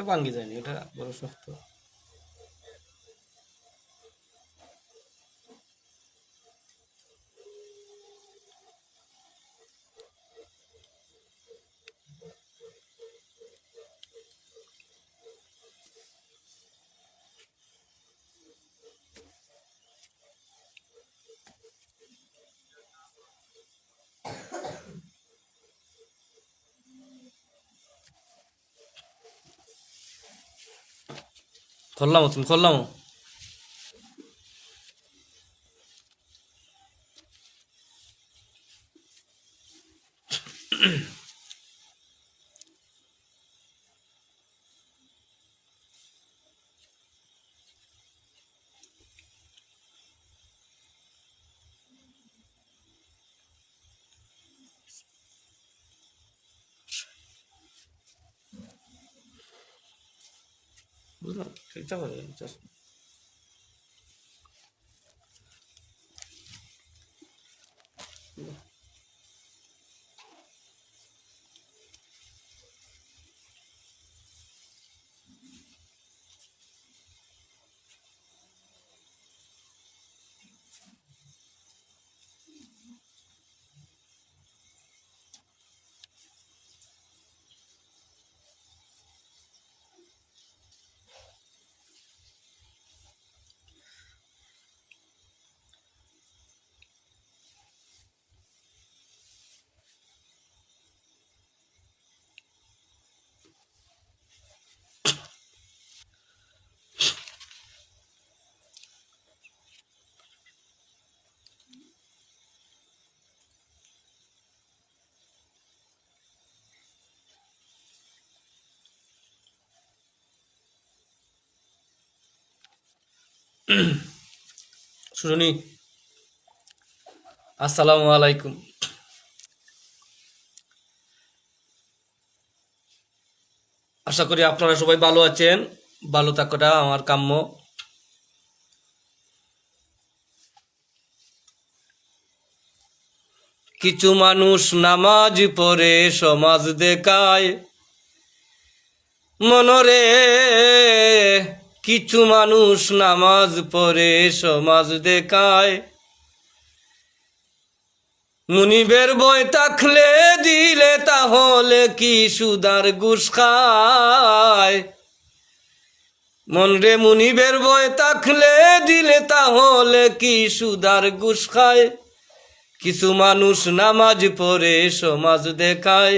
ভাঙ্গি যায়নি, ওটা বড় শক্ত। ধরলাম, তুমি ধরলাম। বুঝলাম, চেষ্টা করে শুনি। আসসালামু আলাইকুম। আশা করি আপনারা সবাই ভালো আছেন। ভালো থাকাটা আমার কাম্য। কিছু মানুষ নামাজ পড়ে সমাজ দেখায় মনরে, কিছু মানুষ নামাজ পড়ে সমাজ দেখায়। মুনিবের বই থাকলে দিলে তাহলে কি সুদার ঘুষ খায়? মনরে মুনিবের বই থাকলে দিলে তাহলে কি সুদার ঘুষ খায়? কিছু মানুষ নামাজ পড়ে সমাজ দেখায়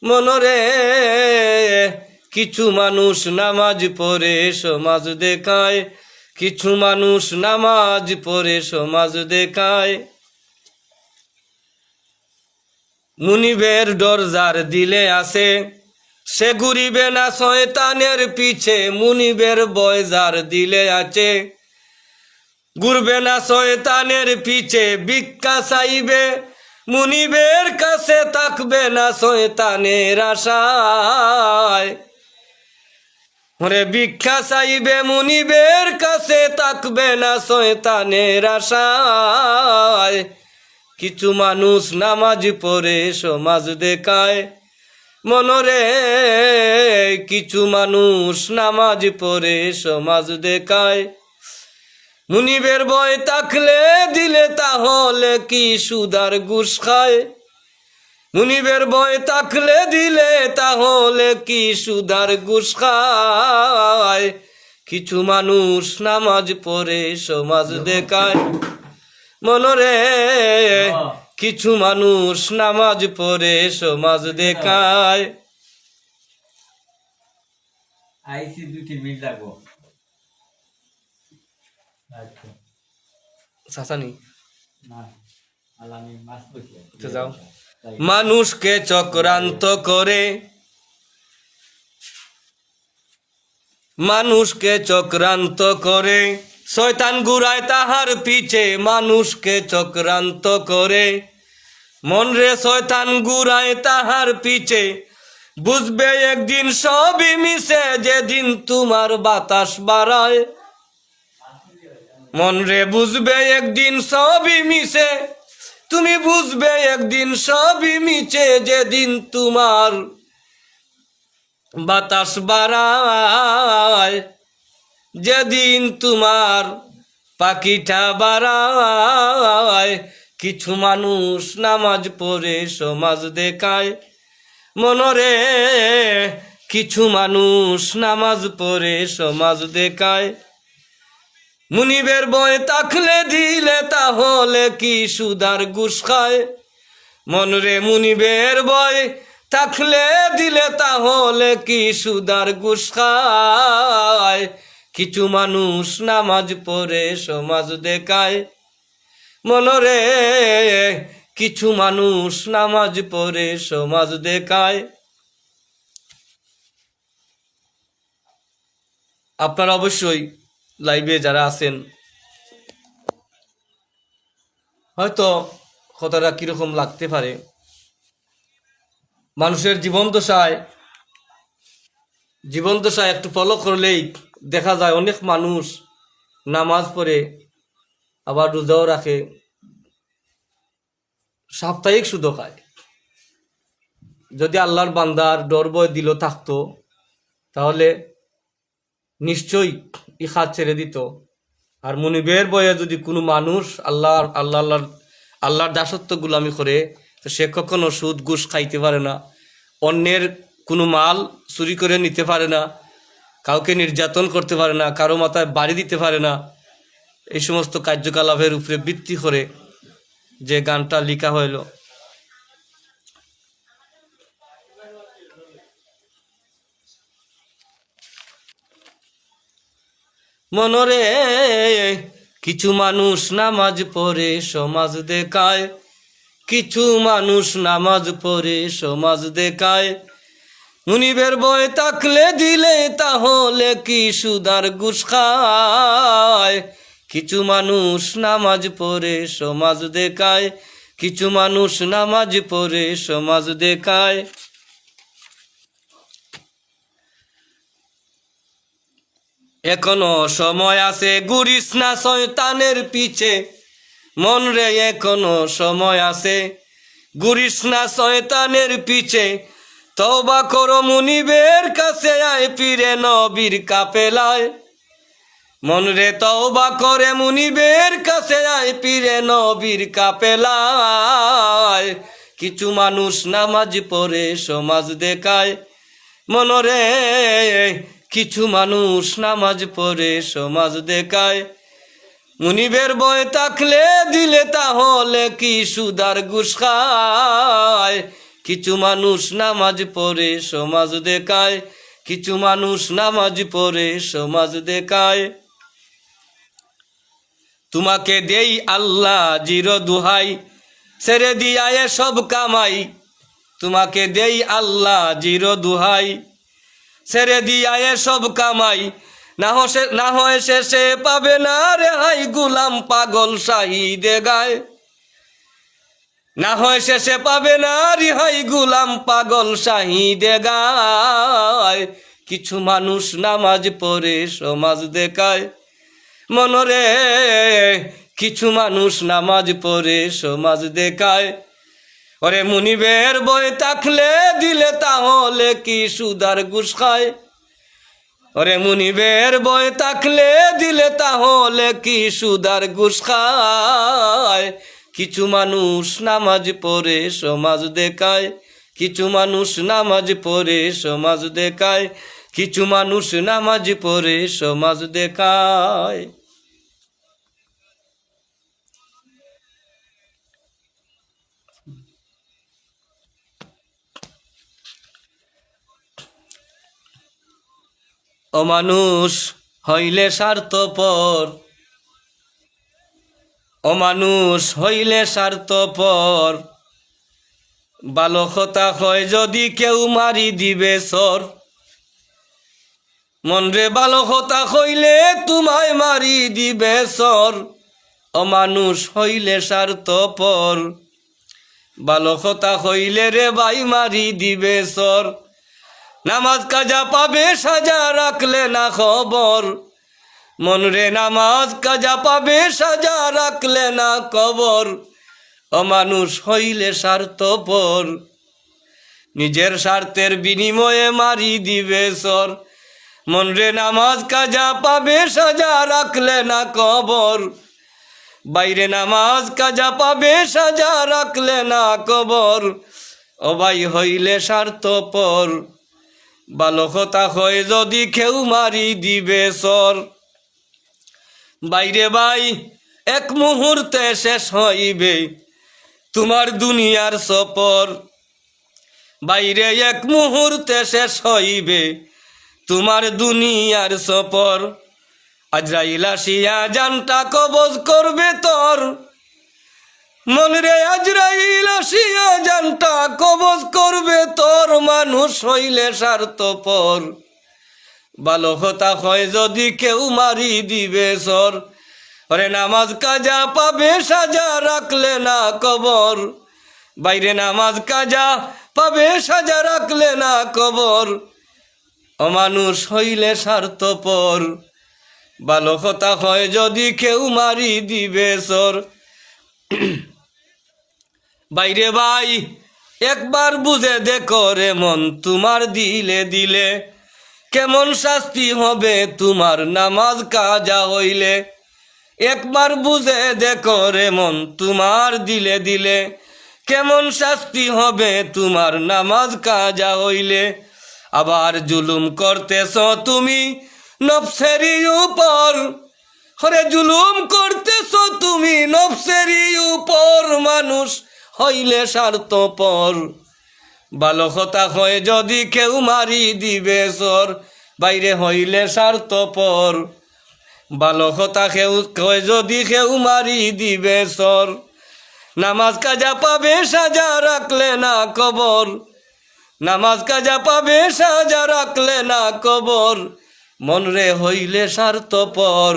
মনরে, কিছু মানুষ নামাজ পড়ে সমাজ দেখায়। কিছু মানুষ নামাজ পড়ে সমাজ দেখায়। মুনিবের ডর যার দিলে আছে সে ঘুরিবে না শয়তানের পিছে। মুনিবের ভয় যার দিলে আছে ঘুরবে না শয়তানের পিছে। ভিক্ষা চাইবে মুনিবের কাছে থাকবে না শয়তানের আশায়। ওরে ভিক্ষা চাইবে মুনিবের কাছে থাকবে না শয়তানের আশায়। কিছু মানুষ নামাজ পড়ে সমাজ দেখায় মনরে, কিছু মানুষ নামাজ পড়ে সমাজ দেখায়। মুনিবের ভয় থাকলে দিলে তাহলে কি সুদার ঘুষ খায়? মুনিবের ভয় থাকলে দিলে তাহলে কি সুদার ঘুষ খায়? কিছু মানুষ নামাজ পড়ে সমাজ দেখায় মনরে, কিছু মানুষ নামাজ পড়ে সমাজ দেখায়। আইসি 2টি মিনিট লাগবো। সাসানি না আলামি মাস বসে তো যাও। মানুষকে চক্রান্ত করে, মানুষকে চক্রান্ত করে শয়তান ঘুরায় তাহার পিছে। মানুষকে চক্রান্ত করে মনরে শয়তান ঘুরায় তাহার পিছে। বুঝবে একদিন সবই মিশে যেদিন তোমার বাতাস বাড়ায় মন রে বুঝবে একদিন সবই মিশে, তুমি বুঝবে একদিন সবই মিছে, যেদিন তোমার বাতাস বাড়ায়, যেদিন তোমার পাখিটা বাড়ায়। কিছু মানুষ নামাজ পড়ে সমাজ দেখায়, মনরে কিছু মানুষ নামাজ পড়ে সমাজ দেখায়। মুনিবের বয় থাকলে দিলে তাহলে কি সুদার ঘুষ খায়, মনরে মুনিবের বয় থাকলে দিলে তাহলে কি সুদার ঘুষ খায়। কিছু মানুষ নামাজ পড়ে সমাজ দেখায়, মনরে কিছু মানুষ নামাজ পড়ে সমাজ দেখায়। আপনারা অবশ্যই লাইভে যারা আছেন হয়তো কথাটা কিরকম লাগতে পারে। মানুষের জীবন দশায় একটু ফলো করলেই দেখা যায় অনেক মানুষ নামাজ পড়ে, আবার রোজাও রাখে, সাপ্তাহিক সুদও খায়। যদি আল্লাহর বান্দার ডর ভয় দিল থাকতো তাহলে নিশ্চয়ই ই খাত ছেড়ে দিত। আর মুনিবের বয়ে যদি কোনো মানুষ আল্লাহর দাসত্ব গুলামি করে, তো সে কখনো সুদ ঘুষ খাইতে পারে না, অন্যের কোনো মাল চুরি করে নিতে পারে না, কাউকে নির্যাতন করতে পারে না, কারো মাথায় বাড়ি দিতে পারে না। এই সমস্ত কার্যকলাপের উপরে ভিত্তি করে যে গানটা লেখা হইল, মনরে কিছু মানুষ নামাজ পড়ে সমাজ দেখায়, কিছু মানুষ নামাজ পড়ে সমাজ দেখায়। মুনিবের বয় থাকলে দিলে তাহলে কি সুদার ঘুষ খায়। কিছু মানুষ নামাজ পড়ে সমাজ দেখায়, কিছু মানুষ নামাজ পড়ে সমাজ দেখায়। এখনো সময় আছে, ঘুরিস না শয়তানের পিছে, মন রে এখনো সময় আছে, ঘুরিস না শয়তানের পিছে। তওবা করো মুনিবের কাছে আয় ফিরে নবীর কাফেলায়, মন রে তওবা করে মুনিবের কাছে আয় ফিরে নবীর কাফেলায়। কিছু মানুষ নামাজ পড়ে সমাজ দেখায়, মনরে কিছু মানুষ নামাজ পড়ে সমাজ দেখায়। মুনিবের বয় থাকলে দিলে তাহলে কি সুদার ঘুষ খায়। কিছু মানুষ নামাজ পড়ে সমাজ দেখায়, কিছু মানুষ নামাজ পড়ে সমাজ দেখায়। তোমাকে দেই আল্লাহ জিরো দুহাই, ছেড়ে দিয়ায় সব কামাই। তোমাকে দেই আল্লাহ জিরো দুহাই, ছেড়ে দিয়ায় সব কামাই। না হয় শেষে পাবে না রেহাই, গুলাম পাগল শাহিদে গায়। না হয় শেষে পাবে না রেহাই, গুলাম পাগল শাহিদে গায়। কিছু মানুষ নামাজ পড়ে সমাজ দেখায়, মনরে কিছু মানুষ নামাজ পড়ে সমাজ দেখায়। ওরে মুনিবের বয় থাকলে দিলে তাহলে কি সুদার ঘুষ খায়। ওরে মুনিবের বয় থাকলে দিলে তাহলে কি সুদার ঘুষ খায়। কিছু মানুষ নামাজ পড়ে সমাজ দেখায়, কিছু মানুষ নামাজ পড়ে সমাজ দেখায়, কিছু মানুষ নামাজ পড়ে সমাজ দেখায়। অমানুষ হইলে স্বার্থপর, অমানুষ হইলে স্বার্থপর। ভালো কথা হয় যদি কেউ মারি দিবে সর, মনরে ভালো কথা হইলে তোমায় মারি দিবে সর। অমানুষ হইলে স্বার্থপর, ভালো কথা হইলে রে ভাই মারি দিবে সর। নামাজ কাজা পাবে সাজা রাখলে না খবর, মনরে নামাজ কাজা পাবে সাজা রাখলে না কবর, অমানুষ হইলে স্বার্থপর, নিজের স্বার্থের বিনিময়ে মারি দিবে সর। মনরে নামাজ কাজা পাবে সাজা রাখলে না কবর, বাইরে নামাজ কাজা পাবে সাজা রাখলে না কবর, অবাই হইলে স্বার্থপর, ভালো কথা হয় যদি কেউ মারি দিবে সর। বাইরে ভাই এক মুহূর্তে শেষ হইবে তোমার দুনিয়ার সফর, বাইরে এক মুহূর্তে শেষ হইবে তোমার দুনিয়ার সফর, আজরাইল আসিয়া জানটা কবজ করবে তোর, মনরে আজরাইল আসিয়া জানটা কবজ করবে তোর, মানুষ হইলে স্বার্থপর, ভালো কথা হয় যদি কেউ মারি দিবে সর। ওরে নামাজ কাজা পাবে সাজা রাখলে না কবর, বাইরে নামাজ কাজা পাবে সাজা রাখলে না কবর, অমানুষ হইলে স্বার্থপর, ভালো কথা হয় যদি কেউ মারি দিবে সর। বাইরে ভাই একবার বুঝে দেখো রে মন তোমার দিলে দিলে, কেমন শাস্তি হবে তোমার নামাজ কাজা হইলে, একবার বুঝে দেখো রে মন তোমার দিলে দিলে, কেমন শাস্তি হবে তোমার নামাজ কাজা হইলে। আবার জুলুম করতেছ তুমি নফসেরই উপর, হরে জুলুম করতেছ তুমি নফসেরই উপর, মানুষ হইলে স্বার্থপর, ভালো কথা হয় যদি কেউ মারি দিবে সর, বাইরে হইলে স্বার্থপর, ভালো কথা কেউ হয় যদি কেউ মারি দিবে সর। নামাজ কাজা পাবে সাজা রাখলে না কবর, নামাজ কাজা পাবে সাজা রাখলে না কবর, মনরে হইলে স্বার্থপর,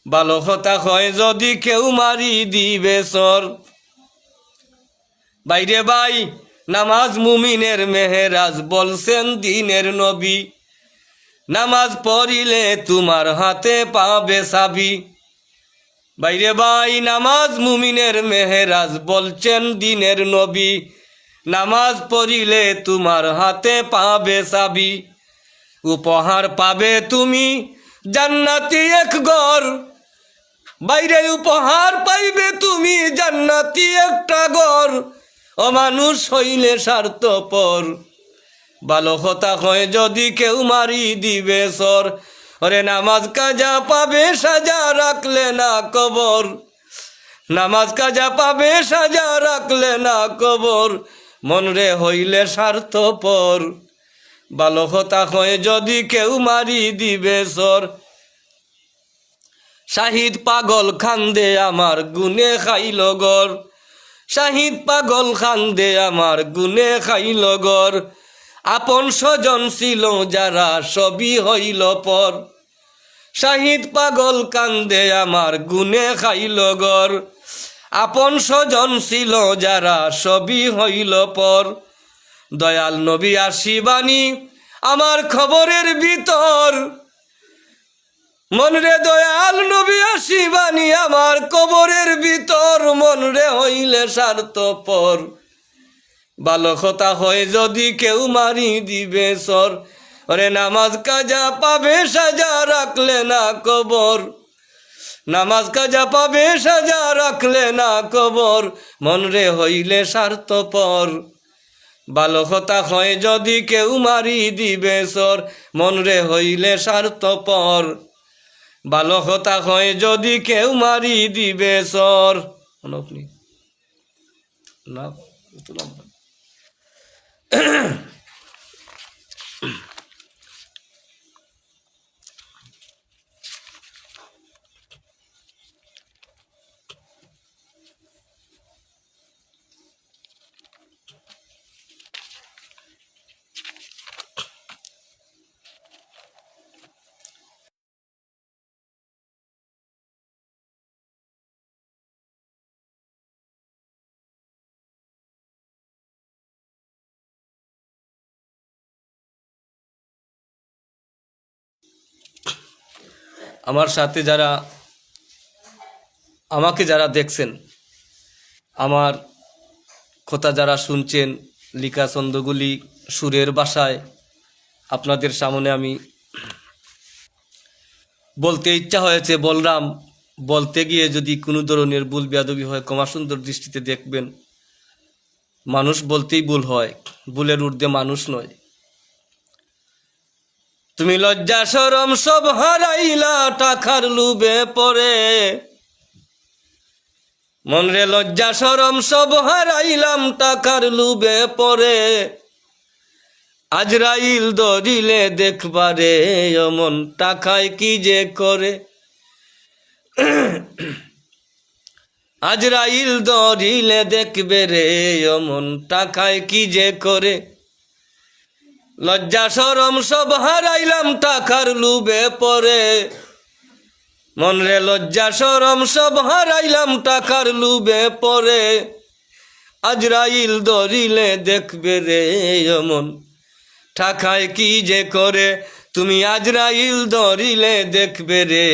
ভালো কথা হয় যদি কেউ মারি দিবে সর। বাইরে ভাই নামাজ মুমিনের মেহেরাজ বলছেন দিনের নবী, নামাজ পড়িলে তোমার হাতে পাবে চাবি, বাইরে ভাই নামাজ মুমিনের মেহেরাজ বলছেন দিনের নবী, নামাজ পড়িলে তোমার হাতে পাবে চাবি, উপহার পাবে তুমি জান্নাতি এক ঘর, বাইরে উপহার পাইবে তুমি জান্নাতি একটা ঘর, অমানুষ হইলে স্বার্থপর, ভালো কথা হয় যদি কেউ মারি দিবে সর। ওরে নামাজ কাজা পাবে সাজা রাখলে না কবর, নামাজ কাজা পাবে সাজা রাখলে না কবর, মনরে হইলে স্বার্থপর, ভালো কথা হয় যদি কেউ মারি দিবে সর। শাহিদ পাগল খান্দে আমার গুনে খাইল গর, শাহিদ পাগল খান্দে আমার গুনে খাইল গর, আপন স্বজন ছিল যারা সবই হইল পর, শাহিদ পাগল কান্দে আমার গুনে খাইল গর, আপন স্বজন ছিল যারা সবই হইল পর, দয়াল নবী আসিবানী আমার খবরের ভিতর, মনরে দয়াল নবী আসিবানী আমার কবরের ভিতর, মনরে হইলে স্বার্থপর, ভালো কথা হয় যদি কেউ মারি দিবে সর। ওরে নামাজ কাজা পাবে সাজা রাখলে না কবর, নামাজ কাজা পাবে সাজা রাখলে না কবর, মনরে হইলে স্বার্থপর, ভালো কথা হয় যদি কেউ মারি দিবে সর, মনরে হইলে স্বার্থপর, ভালো কথা হয় যদি কেউ মারি দিবে সর। না আমার সাথে যারা আমাকে যারা দেখছেন, আমার কথা যারা শুনছেন, লিখা ছন্দগুলি সুরের ভাষায় আপনাদের সামনে আমি বলতে ইচ্ছা হয়েছে, বললাম। বলতে গিয়ে যদি কোনো ধরনের ভুল বেয়াদবি হয়, ক্ষমা সুন্দর দৃষ্টিতে দেখবেন। মানুষ বলতেই ভুল হয়, ভুলের ঊর্ধ্বে মানুষ নয়। তুমি লজ্জা শরম সব হারাইলা টাকার লুবে পড়ে, মনরে লজ্জা শরম সব হারাইলাম টাকার লুবে পড়ে, আজরাইল ধরিলে দেখবারে অমন টাকায় কি যে করে, আজরাইল ধরিলে দেখবে রে অমন টাকায় কি যে করে, লজ্জা শরম সব হারাইলাম টাকার লুবে পড়ে, মনরে লজ্জা শরম সব হারাইলাম টাকার লুবে পড়ে, আজরাইল ধরিলে দেখবে রে অমন টাকায় কি যে করে, তুমি আজরাইল ধরিলে দেখবে রে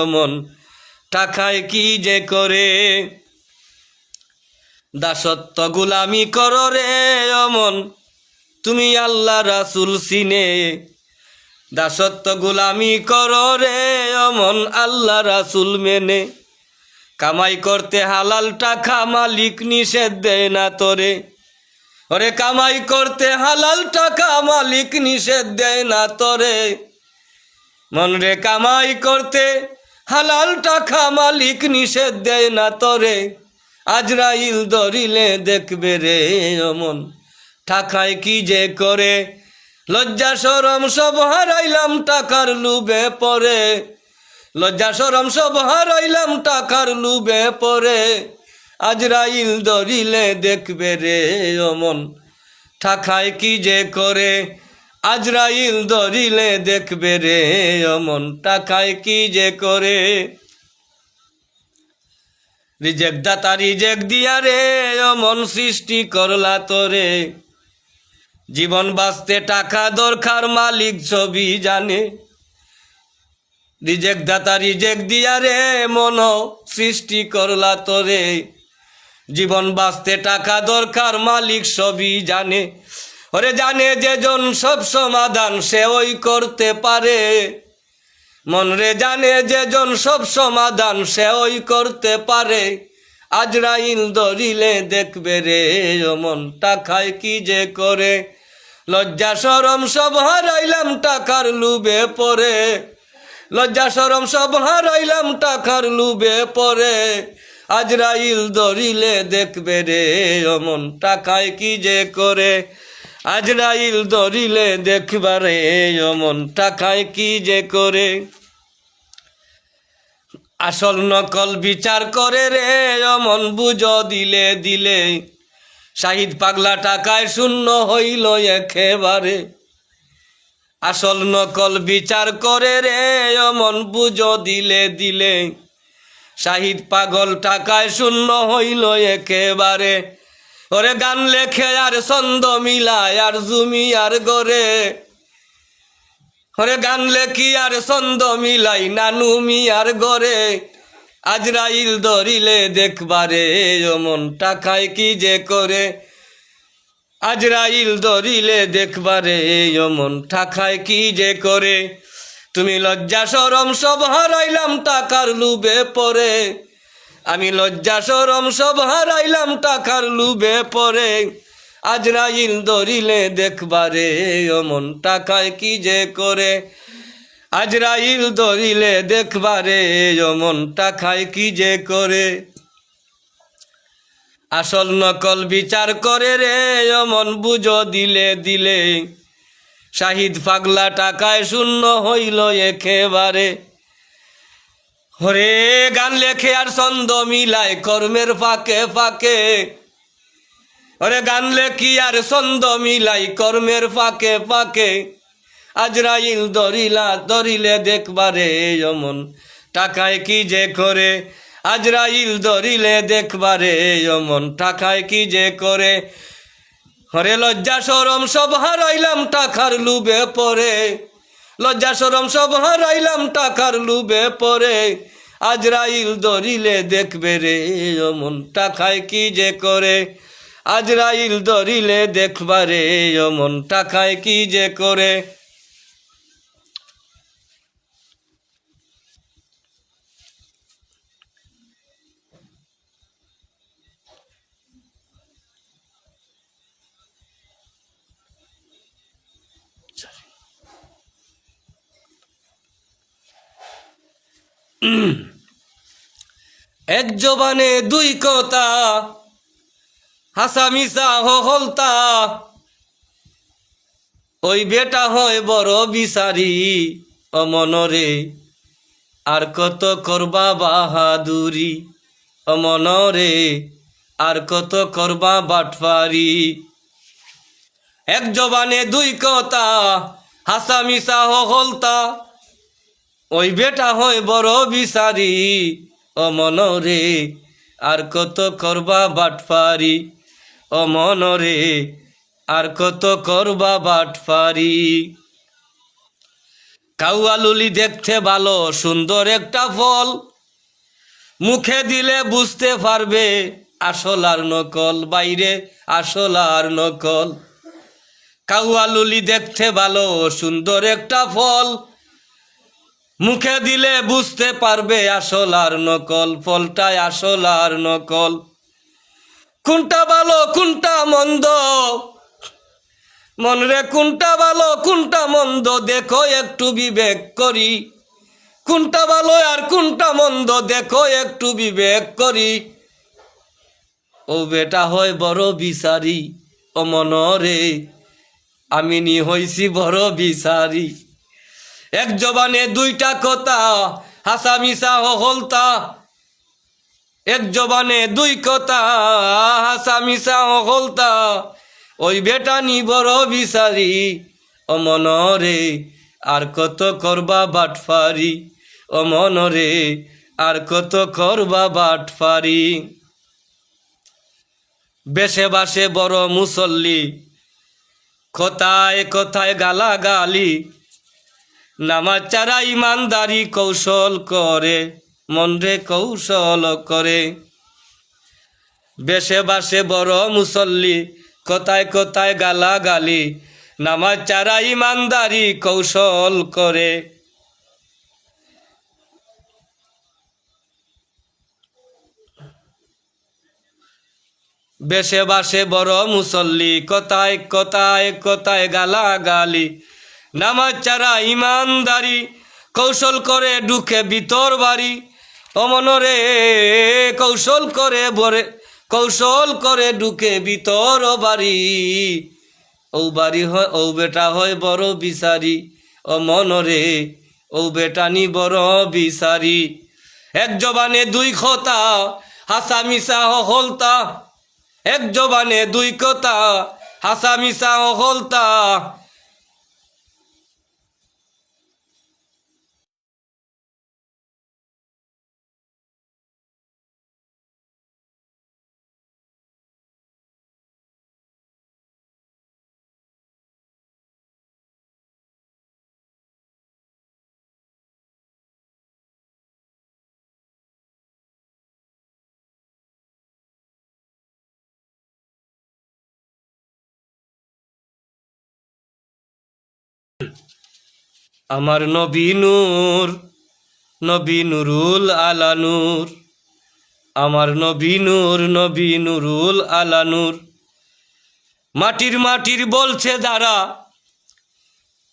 অমন টাকায় কি যে করে, দাসত্ব গুলামি করো রে অমন তুমি আল্লাহ রাসূল চিনে, দাসত্ব গুলামি করো রে অমন আল্লাহ রাসূল মেনে, কামাই করতে হালাল টাকা মালিক নিষেধ দেয় না তোরে, ওরে কামাই করতে হালাল টাকা মালিক নিষেধ দেয় না তোরে, মনরে কামাই করতে হালাল টাকা মালিক নিষেধ দেয় না তোরে, আজরাইল ধরিলে দেখবে রে অমন টাকায় কি যে করে, লজ্জা শরম সব হারাইলাম টাকার লুবে পড়ে, লজ্জা শরম সব হারাইলাম টাকার লুবে পড়ে, আজরাইল ধরিলে দেখবে রে অমন টাকায় কি যে করে, আজরাইল ধরিলে দেখবে রে অমন টাকায় কি যে করে, রিজেক দাতা রিজেক দিয়া রে অমন সৃষ্টি করলা তোরে, জীবন বাঁচতে টাকা দরকার মালিক ছবি জানে, রিজেক দাতা রিজেক দিয়া রে মন সৃষ্টি করলা তোরে, জীবন বাঁচতে টাকা দরকার মালিক সবই জানে, ওরে জানে যেজন সব সমাধান সে ওই করতে পারে, মনরে জানে যেজন সব সমাধান সে ওই করতে পারে, আজরাইল ধরিলে দেখবে রে অমন টাকায় কি যে করে, লজ্জা শরম সব হারাইলাম টাকার লুবে পড়ে, লজ্জা শরম সব হারাইলাম টাকার লুবে পড়ে, আজরাইল ধরিলে দেখবে রে অমন টাকায় কি যে করে, আজরাইল ধরিলে দেখবারে অমন টাকায় কি যে করে, আসল নকল বিচার করে রে অমন বুঝো দিলে দিলে, শাহিদ পাগলা টাকায় শূন্য হইল একেবারে, আসল নকল বিচার করে রে অমন বুঝো দিলে দিলে, শাহিদ পাগল টাকায় শূন্য হইল একেবারে, ওরে গান লেখে আর ছন্দ মিলায় আর জুমি আর গরে, ওরে গান লেখি আর ছন্দ মিলাই নানু মিয়ার গরে, আজরাইল ধরিলে দেখবারে অমন টাকায় কি যে করে, আজরাইল ধরিলে দেখবারে অমন টাকায় কি যে করে, তুমি লজ্জা শরম সব হারাইলাম টাকার লুবে পড়ে, আমি লজ্জা শরম সব হারাইলাম টাকার লুবে পড়ে, আজরাইল ধরিলে দেখবারে অমন টাকায় কি যে করে, আজরাইল ধরিলে দেখবারে অমন টাকায় কি যে করে, আসল নকল বিচার করে রে অমন বুঝো দিলে দিলে, শাহিদ পাগলা টাকায় শূন্য হইল একেবারে, হরে গান লেখে আর ছন্দ মিলায় কর্মের ফাঁকে ফাঁকে, ওরে গান লেখি আর ছন্দ মিলাই কর্মের ফাঁকে ফাঁকে, আজরাইল ধরিলে দেখবারে অমন টাকায় কি যে করে, আজরাইল ধরিলে দেখবারে অমন টাকায় কি যে করে, হরে লজ্জা শরম সব হারাইলাম টাকার লুবে পড়ে, লজ্জা শরম সব হারাইলাম টাকার লুবে পরে, আজরাইল ধরিলে দেখবে রে অমন টাকায় কি যে করে, আজরাইল ধরিলে দেখবারে অমন টাকায় কি যে করে। এক জবানে দুই কথা, হাসা মিশা হলতা, ওই বেটা হয় বড় বিচারি অমনরে, আর কত করবা বাহাদুরি অমনরে, আর কত করবা বাটফারি। এক জবানে দুই কথা, হাসা মিশা হলতা, ওই বেটা হয় বড় বিচারি অমনরে, আর কত করবা বাটফারি অমনরে, আর কত করবা বাটফারি। কাউয়ালুলি দেখতে ভালো সুন্দর একটা ফল, মুখে দিলে বুঝতে পারবে আসল আর নকল, বাইরে আসল আর নকল। কাউয়ালুলি দেখতে ভালো সুন্দর একটা ফল, মুখে দিলে বুঝতে পারবে আসল আর নকল, ফলটাই আসল আর নকল। কোনটা ভালো কোনটা মন্দ, মনরে কোনটা ভালো কোনটা মন্দ দেখো একটু বিবেক করি, কোনটা ভালো আর কোনটা মন্দ দেখো একটু বিবেক করি। ও বেটা হয় বড় বিচারি ও মনরে, আমি নি হইছি বড় বিচারি। এক জবানে দুইটা কথা, হাসা মিশা হলতা, এক জবানে দুই কথা, হাসা মিশা হলতা, ওই বেটা নি বড় বিচারি ও মনরে, আর কত করবা বাটফারি ও মনরে, আর কত করবা বাটফারি। বেশে বাসে বড় মুসল্লি, কথায় কথায় গালাগালি, নামাজ ছাড়া ইমানদারি কৌশল করে, মনরে কৌশল করে। বেশে বাসে বড় মুসল্লি, কথায় কথায় গালাগালি, নামাজ ছাড়া ইমানদারি কৌশল করে। বেশে বাসে বড় মুসল্লি, কথায় কথায় কথায় গালাগালি, নামাজ ছাড়া ইমানদারি কৌশল করে ঢুকে ভিতর বাড়ি অমনরে, কৌশল করে বরে কৌশল করে ঢুকে ভিতর বাড়ি। ও বাড়ি হয় ও বেটা হয় বড় বিচারি ও মনরে, ও বেটা নি বড় বিচারি। এক জবানে দুই কথা, হাসা মিশা হলতা, এক জবানে দুই কথা, হাসা মিশা হলতা। আমার নবী নূর, নবী নুরুল আলা নূর, আমার নবী নূর, নবী নুরুল আলা নূর। মাটির মাটির বলছে যারা,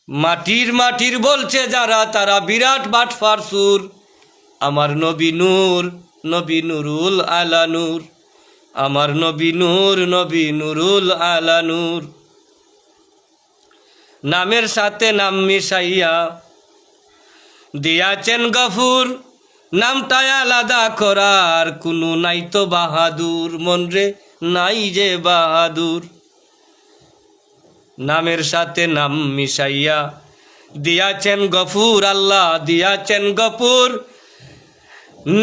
মাটির মাটির বলছে যারা, তারা বিরাট বাটফার সুর। আমার নবী নূর, নবী নুরুল আলা নূর, আমার নবী নূর, নবী নুরুল আলা নূর। নামের সাথে নাম মিশাইয়া দিয়াছেন গফুর, নামটাই আলাদা করার কোনো নাই তো বাহাদুর, মনরে নাই যে বাহাদুর। নামের সাথে নাম মিশাইয়া দিয়াছেন গফুর, আল্লাহ দিয়াছেন গফুর,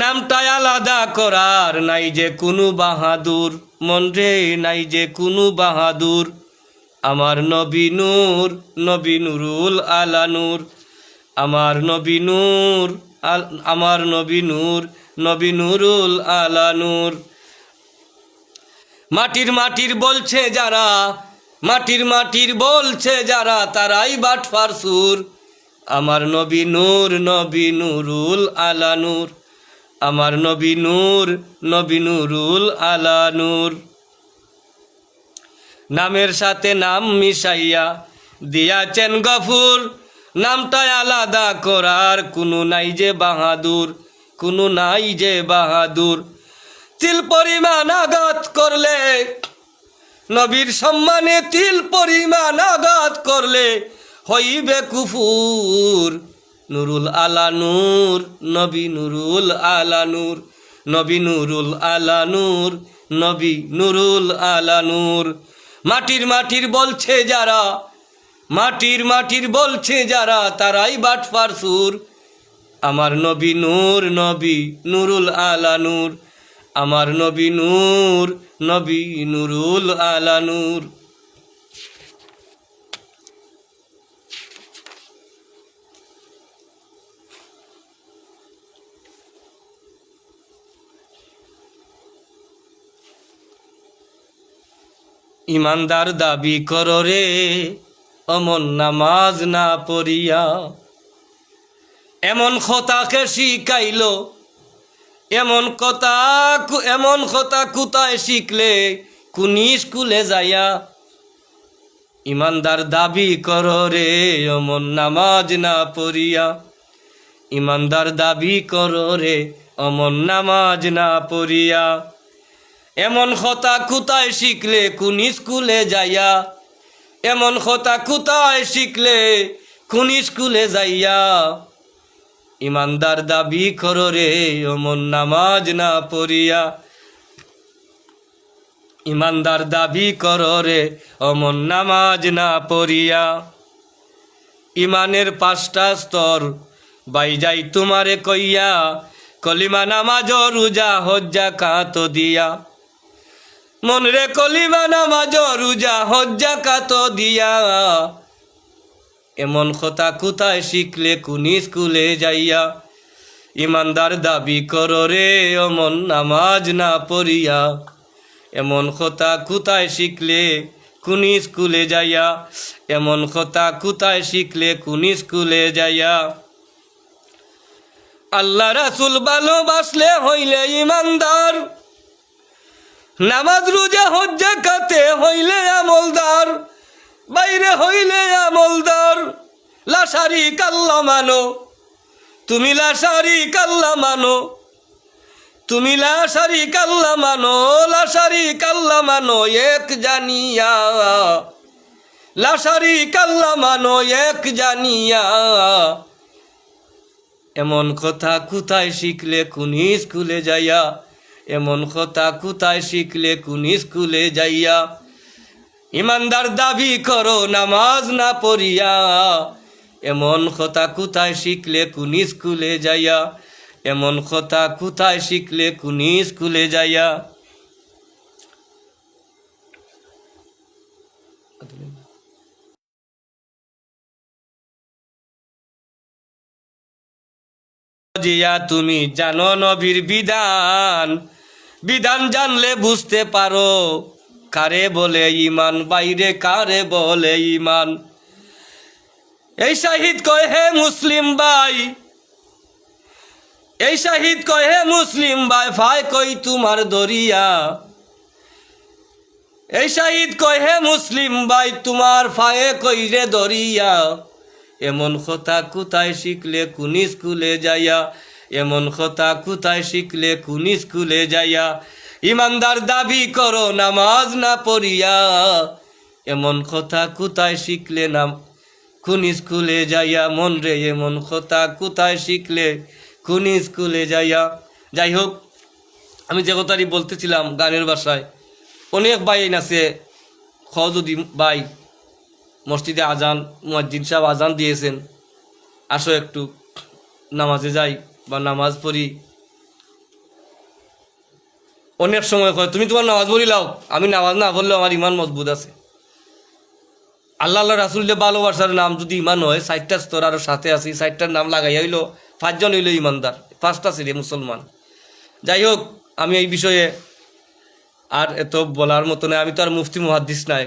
নামটাই আলাদা করার নাই যে কোনো বাহাদুর, মনরে নাই যে কোনো বাহাদুর। আমার নবী নূর, নবী নুরুল আলা নূর, আমার নবী নূর আমার নবী নূর, নবী নুরুল আলা নূর। মাটির মাটির বলছে যারা, মাটির মাটির বলছে যারা, তারাই বাটফার সুর। আমার নবী নূর, নবী নুরুল আলা নূর। আমার নবী নূর, নবী নুরুল আলা নূর। নামের সাথে নাম মিশাইয়া দিয়াছেন গফুর। নামটা আলাদা করার কোনো নাই যে বাহাদুর, কোনো নাই যে বাহাদুর। তিল পরিমাণ আঘাত করলে, নবীর সম্মানে তিল পরিমাণ আঘাত করলে হইবে কুফুর। নুরুল আলা নূর, নবী নুরুল আলা নূর। নবী নুরুল আলা নূর, নবী নুরুল আলা নূর। মাটির মাটির বলছে যারা, মাটির মাটির বলছে যারা, তারাই বাটফার সুর। আমার নবী নূর, নবী নুরুল আলা নূর। আমার নবী নূর, নবী নুরুল আলা নূর। ইমানদার দাবি করো রে অমন নামাজ না পড়িয়া। এমন খোতাকে শিখাইল, এমন কথা কোথায় শিখলে কোন স্কুলে যাইয়া। ইমানদার দাবি করো রে অমন নামাজ না পড়িয়া। ইমানদার দাবি করো রে অমন নামাজ না পড়িয়া। এমন কথা কোথায় শিখলে কোন স্কুলে যাইয়া। এমন কথা কোথায় শিখলে কোন স্কুলে যাইয়া। ইমানদার দাবি করো রে অমন নামাজ না পড়িয়া। ইমানদার দাবি করো রে অমন নামাজ না পড়িয়া। ইমানের 5টা স্তর বাইজাই তোমারে কইয়া। কলিমা নামাজ রোজা হজ যাকাত দিয়া। মন রে কলিমা নামাজ রোজা হজ যাকাত দিয়া। এমন কথা কোথায় শিখলে কোন স্কুলে যাইয়া। ইমানদার দাবি করো রে অমন নামাজ না পড়িয়া। এমন কথা কোথায় শিখলে কোন স্কুলে যাইয়া। এমন কথা কোথায় শিখলে কোন স্কুলে যাইয়া। আল্লাহ রাসূল ভালোবাসলে হইলে ইমানদার। নামাজ রোজা হজ যাকাতে হইলে আমলদার। বাইরে হইলে আমলদার। লা শারিকা আল্লাহ মানো, তুমি লা শারিকা আল্লাহ মানো। তুমি লা শারিকা আল্লাহ মানো, লা শারিকা আল্লাহ মানো এক জানিয়া। লা শারিকা আল্লাহ মানো এক জানিয়া। এমন কথা কোথায় শিখলে কোন স্কুলে যাইয়া। এমন কথা কোথায় শিখলে কোন স্কুলে যাইয়া। ইমানদার দাবি করো নামাজ না পড়িয়া। এমন কথা কোথায় শিখলে কোন স্কুলে যাইয়া। এমন কথা কোথায় শিখলে কোন স্কুলে যাইয়া। জিয়া তুমি জানো নবীর বিধান। বিধান জানলে বুঝতে পারো কারে বলে ইমান, বাইরে কারে বলে ইমান। এই শাহিদ কয় হে মুসলিম ভাই, এই শাহিদ কয় হে মুসলিম ভাই, ভাই কই তোমার দরিয়া। এই শাহিদ কয় হে মুসলিম ভাই, তোমার ফায়ে কই রে দরিয়া। এমন কথা কোথায় শিখলে কোন স্কুলে যাইয়া। এমন কথা কোথায় শিখলে কোন স্কুলে যাইয়া। ইমানদার দাবি করো নামাজ না পড়িয়া। এমন কথা কোথায় শিখলে না কোন স্কুলে যাইয়া। মন রে এমন কথা কোথায় শিখলে কোন স্কুলে যাইয়া। যাই হোক, আমি যে কথাটি বলতেছিলাম গানের ভাষায়, অনেক ভাই আছে যদি ভাই মসজিদে আজান, মুয়াজ্জিন সাহেব আজান দিয়েছেন, আসো একটু নামাজে যাই বা নামাজ পড়ি। অনেক সময় কয় তুমি তোমার নামাজ পড়ি লাও, আমি নামাজ না পড়লেও আমার ইমান মজবুত আছে। আল্লাহ আল্লাহ রাসুলের ভালোবাসার নাম যদি ইমান হয় 60টা স্তর আরও সাথে আছি 60টার নাম লাগাইয়া হইল 5জন হইল ইমানদার 5টা ছিল মুসলমান। যাই হোক, আমি এই বিষয়ে আর এত বলার মতো নয়, আমি তো আর মুফতি মুহাদ্দিস নাই।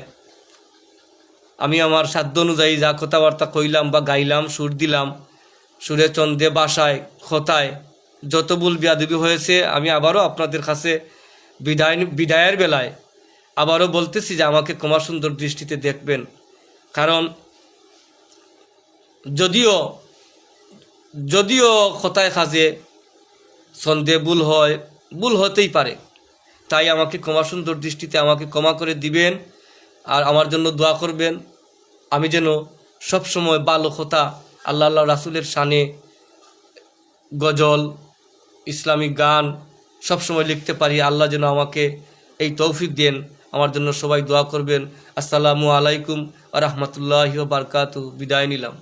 আমি আমার সাধ্য অনুযায়ী যা কথাবার্তা কইলাম বা গাইলাম, সুর দিলাম, সুরে চন্দে বাসায় খতায় যত ভুল বিয়াদবি হয়েছে আমি আবারও আপনাদের কাছে বিদায়ের বেলায় আবারও বলতেছি যে আমাকে ক্ষমা সুন্দর দৃষ্টিতে দেখবেন। কারণ যদিও খতায় খাজে সন্দেহ ভুল হতেই পারে, তাই আমাকে ক্ষমা সুন্দর দৃষ্টিতে আমাকে ক্ষমা করে দিবেন আর আমার জন্য দোয়া করবেন। আমি যেন সবসময় ভালো কথা আল্লাহ আল্লাহ রাসুলের শানে গজল, ইসলামিক গান সবসময় লিখতে পারি। আল্লাহ যেন আমাকে এই তৌফিক দেন। আমার জন্য সবাই দোয়া করবেন। আসসালামু আলাইকুম ওয়া রাহমাতুল্লাহি ওয়া বারাকাতুহু। বিদায় নিলাম।